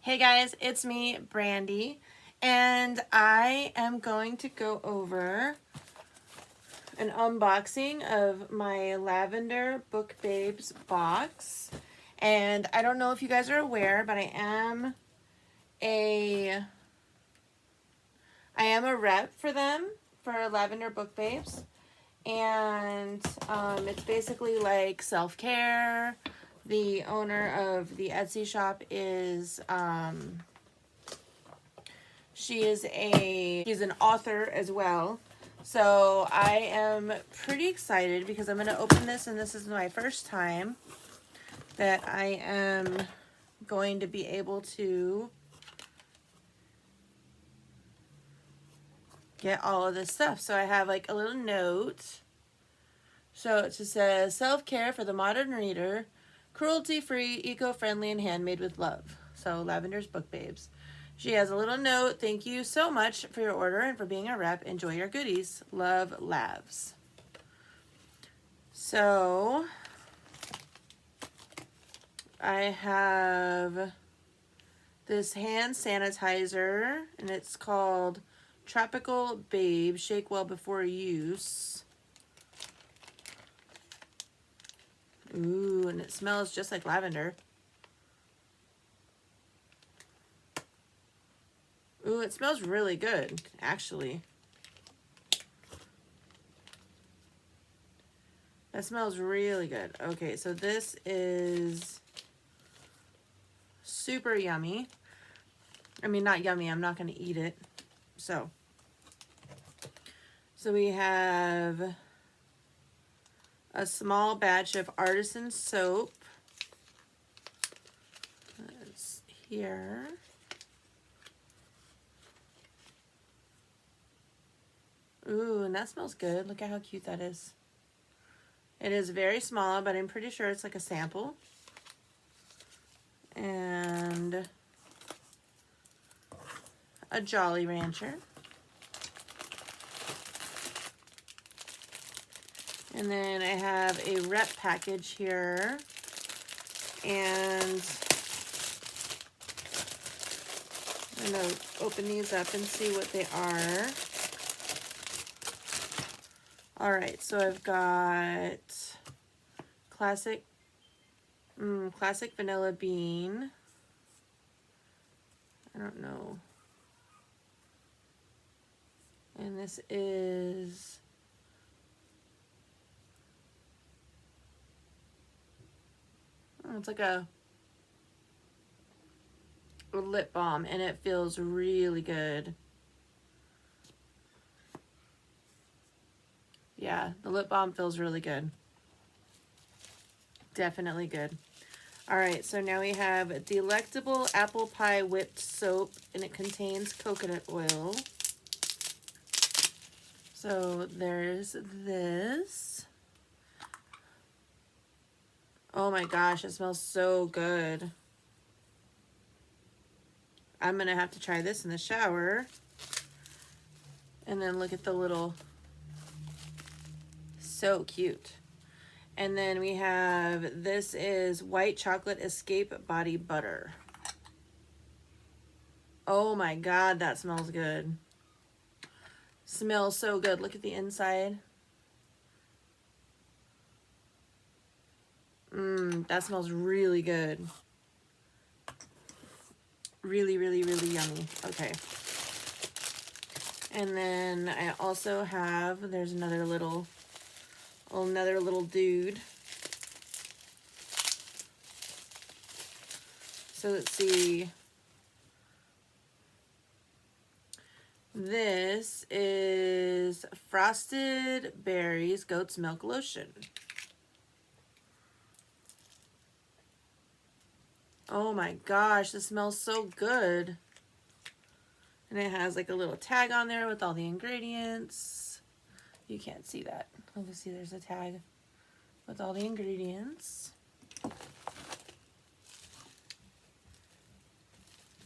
Hey guys, it's me, Brandy, and I am going to go over an unboxing of my Lavender Book Babes box. And I don't know if you guys are aware, but I am a rep for them, for Lavender Book Babes. And it's basically like self-care. The owner of the Etsy shop is she's an author as well. So I am pretty excited because I'm going to open this, and this is my first time that I am going to be able to get all of this stuff. So I have like a little note. So it just says, self-care for the modern reader, cruelty-free, eco-friendly, and handmade with love. So Lavender's Book Babes. She has a little note. Thank you so much for your order and for being a rep. Enjoy your goodies. Love, Lavs. So I have this hand sanitizer, and it's called Tropical Babe. Shake well before use. Ooh, and it smells just like lavender. Ooh, it smells really good, actually. That smells really good. Okay, so this is super yummy. I mean, not yummy. I'm not going to eat it. So we have a small batch of artisan soap. That's here. Ooh, and that smells good. Look at how cute that is. It is very small, but I'm pretty sure it's like a sample. And a Jolly Rancher. And then I have a rep package here. And I'm going to open these up and see what they are. All right, so I've got classic vanilla bean. I don't know. And this is it's like a lip balm, and it feels really good. Yeah, the lip balm feels really good. Definitely good. All right, so now we have Delectable Apple Pie Whipped Soap, and it contains coconut oil. So there's this. Oh my gosh, it smells so good. I'm going to have to try this in the shower. And then look at the little, so cute. And then we have, this is White Chocolate Escape Body Butter. Oh my God, that smells good. Smells so good. Look at the inside. That smells really good. Really, really, really yummy. Okay. And then I also have, there's another little dude. So let's see. This is Frosted Berries Goat's Milk Lotion. Oh my gosh, this smells so good. And it has like a little tag on there with all the ingredients. You can't see that. Obviously, there's a tag with all the ingredients.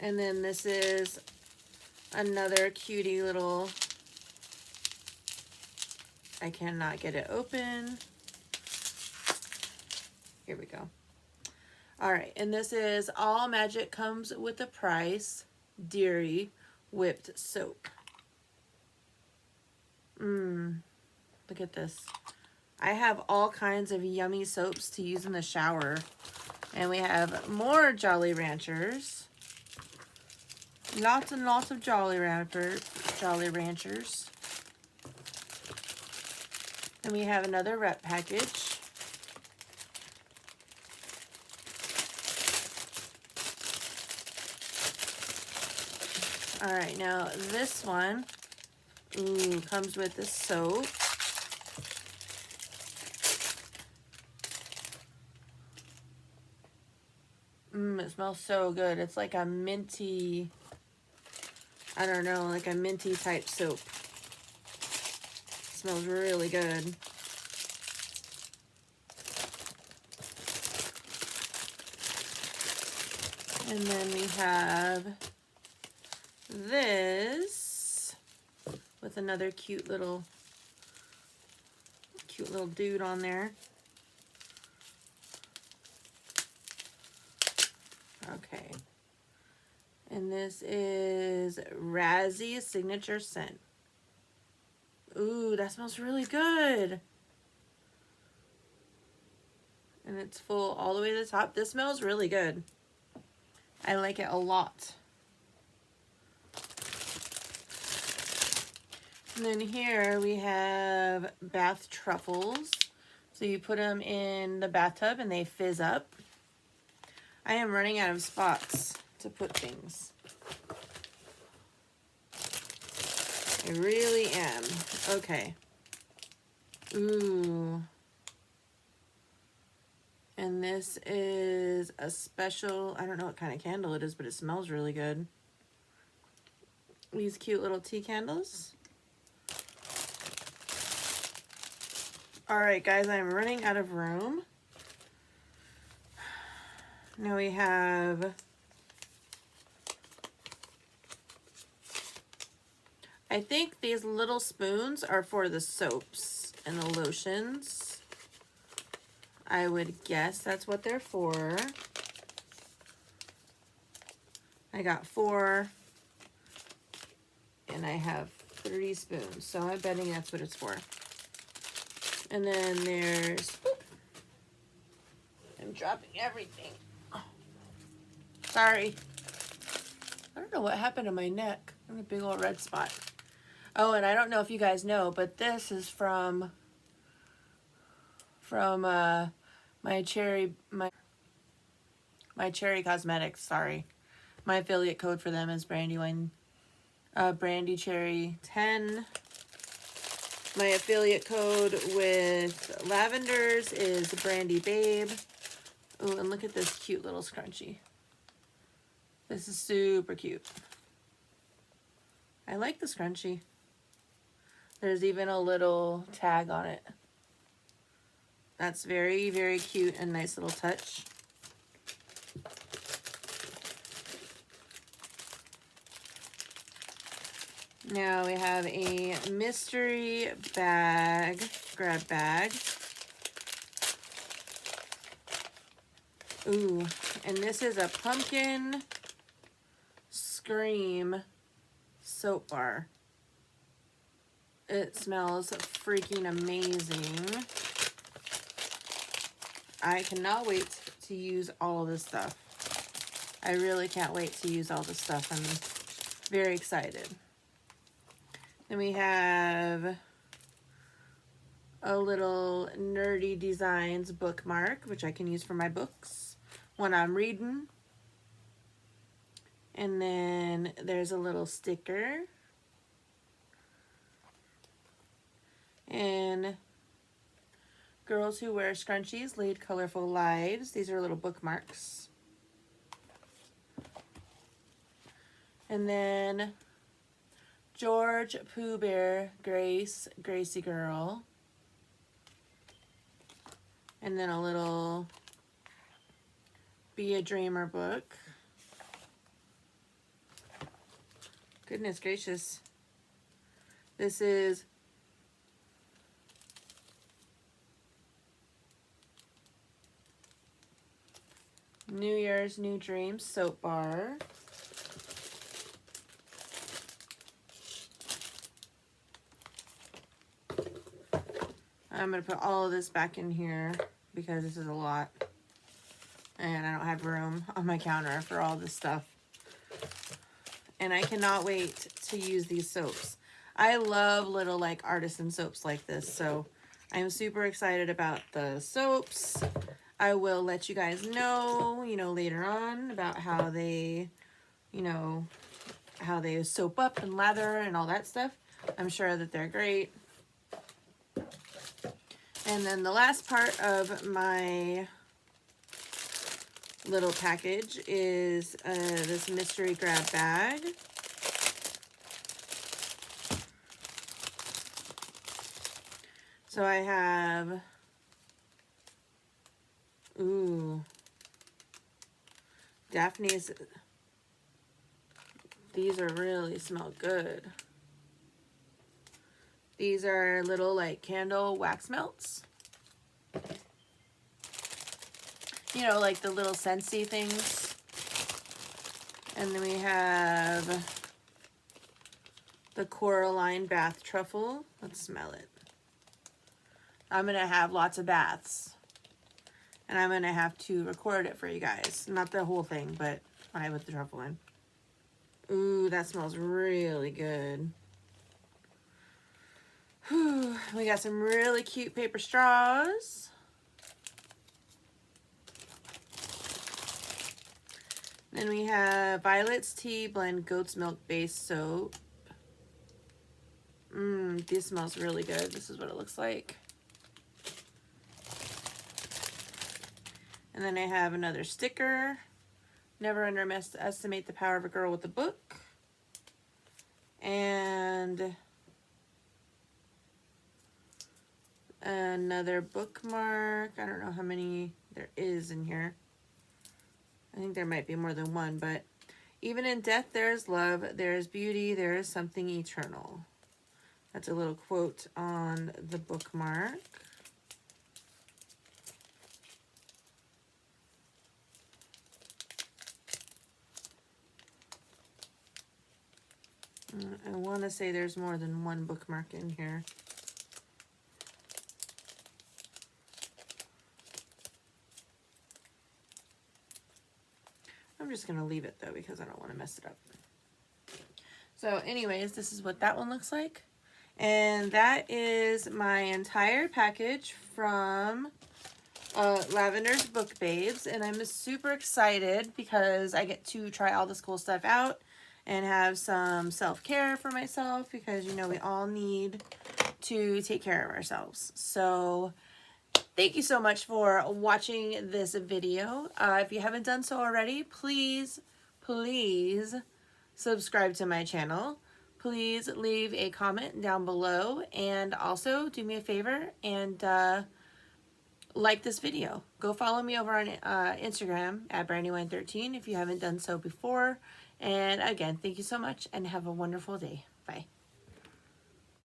And then this is another cutie little, I cannot get it open. Here we go. All right, and this is All Magic Comes with a Price Dairy Whipped Soap. Look at this. I have all kinds of yummy soaps to use in the shower. And we have more Jolly Ranchers. Lots and lots of Jolly Ranchers. And we have another rep package. All right, now this one, comes with this soap. It smells so good. It's like a minty, I don't know, like a minty type soap. It smells really good. And then we have this with another cute little dude on there. Okay. And this is Razzie Signature Scent. Ooh, that smells really good. And it's full all the way to the top. This smells really good. I like it a lot. And then here we have bath truffles. So you put them in the bathtub and they fizz up. I am running out of spots to put things. I really am. Okay. Ooh. And this is a special, I don't know what kind of candle it is, but it smells really good. These cute little tea candles. All right, guys, I'm running out of room. Now we have, I think these little spoons are for the soaps and the lotions. I would guess that's what they're for. I got 4 and I have 3 spoons, so I'm betting that's what it's for. And then there's, I'm dropping everything. Oh, sorry. I don't know what happened to my neck. I have a big old red spot. Oh, and I don't know if you guys know, but this is from my Cherry Cosmetics, sorry. My affiliate code for them is Brandy Cherry 10. My affiliate code with Lavenders is Brandy Babe. Oh, and look at this cute little scrunchie. This is super cute. I like the scrunchie. There's even a little tag on it. That's very, very cute and nice little touch. Now we have a mystery bag, grab bag. Ooh, and this is a pumpkin scream soap bar. It smells freaking amazing. I cannot wait to use all of this stuff. I really can't wait to use all this stuff. I'm very excited. Then we have a little Nerdy Designs bookmark, which I can use for my books when I'm reading. And then there's a little sticker. And Girls Who Wear Scrunchies Lead Colorful Lives. These are little bookmarks. And then George Pooh Bear, Gracie Girl. And then a little Be a Dreamer book. Goodness gracious. This is New Year's New Dreams soap bar. I'm going to put all of this back in here because this is a lot. And I don't have room on my counter for all this stuff. And I cannot wait to use these soaps. I love little like artisan soaps like this. So I'm super excited about the soaps. I will let you guys know, later on about how they, how they soap up and lather and all that stuff. I'm sure that they're great. And then the last part of my little package is this mystery grab bag. So I have, Daphne's. These are really smell good. These are little like candle wax melts. Like the little scentsy things. And then we have the Coraline Bath Truffle. Let's smell it. I'm going to have lots of baths. And I'm going to have to record it for you guys. Not the whole thing, but when I put the truffle in. Ooh, that smells really good. Whew. We got some really cute paper straws. Then we have Violet's Tea Blend Goat's Milk Base Soap. This smells really good. This is what it looks like. And then I have another sticker. Never underestimate the power of a girl with a book. And another bookmark. I don't know how many there is in here. I think there might be more than one, but even in death there is love, there is beauty, there is something eternal. That's a little quote on the bookmark. I want to say there's more than one bookmark in here. I'm just going to leave it though because I don't want to mess it up. So anyways, this is what that one looks like. And that is my entire package from Lavenders Book Babes. And I'm super excited because I get to try all this cool stuff out and have some self-care for myself because, we all need to take care of ourselves. So thank you so much for watching this video. If you haven't done so already, please subscribe to my channel. Please leave a comment down below, and also do me a favor and like this video. Go follow me over on Instagram at Brandywine13 if you haven't done so before. And again, thank you so much and have a wonderful day. Bye.